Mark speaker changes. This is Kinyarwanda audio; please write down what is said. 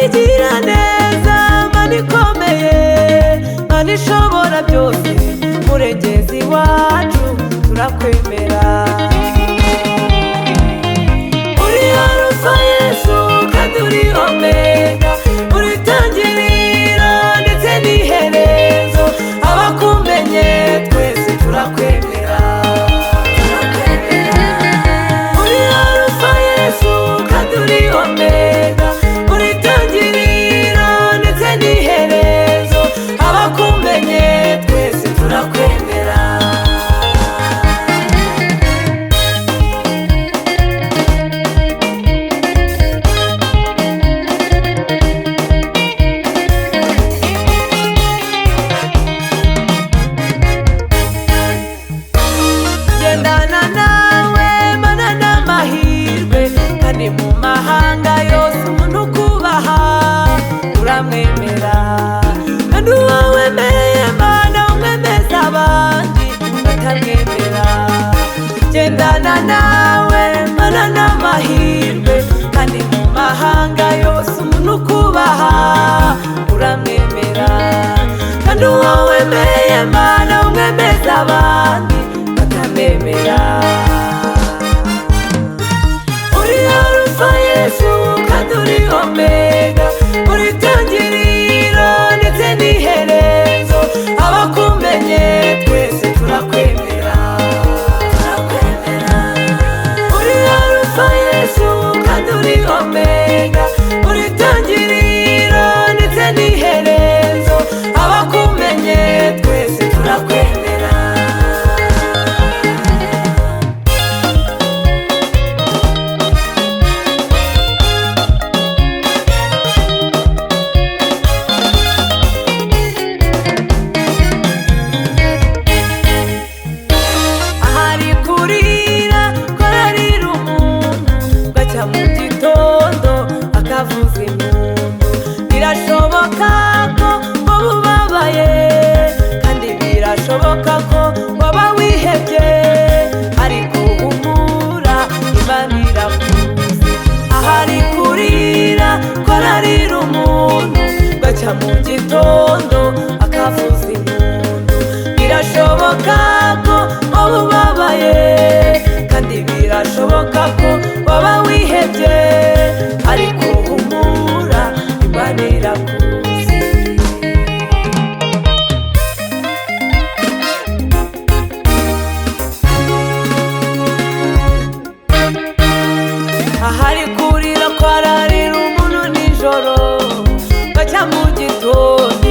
Speaker 1: igira neza, Mana ikomeye, Mana ishobora byose, murengezi wacu turakwemera. Uri Alpha Yesu kandi uri Omega, uri itangiriro ndetse n'iherezo, abakumenye twese turakwemera. Uri Alpha Yesu kandi uri Omega, uri itangiriro ndetse n'iherezo, abakumenye twese turakwemera. Gendana nawe Mana n'amahirwe, kandi mu mahanga yose umuntu ukubaha uramwemera. Kandi uwo wemeye Mana umwemeza abandi batamwemera. Gendana nawe Mana n'amahirwe, kandi mu mahanga yose umuntu ukubaha uramwemera. Kandi uwo wemeye Mana umwemeza abandi batamwemera. Uri Alpha Yesu kandi uri Omega, uri itangiriro ndetse n'iherezo, abakumenye twese turakwemera. Uri Alpha Yesu kandi uri Omega, uri itangiriro ndetse n'iherezo, abakumenye twese turakwemera. Ahari kurira korarira umuntu, bwacya mu gitondo akavuza impundu. Birashoboka ko waba ubabaye, kandi birashoboka ko waba wihebye, ariko humura Imana irakuzi. Ahari kurira korarira umuntu, bwacya mu gitondo akavuza impundu. Birashoboka ko waba ubabaye, kandi birashoboka ko waba wihebye, ariko humura Imana irakuzi. Ahari kurira kwararira umuntu nijoro, bajya mu gitondo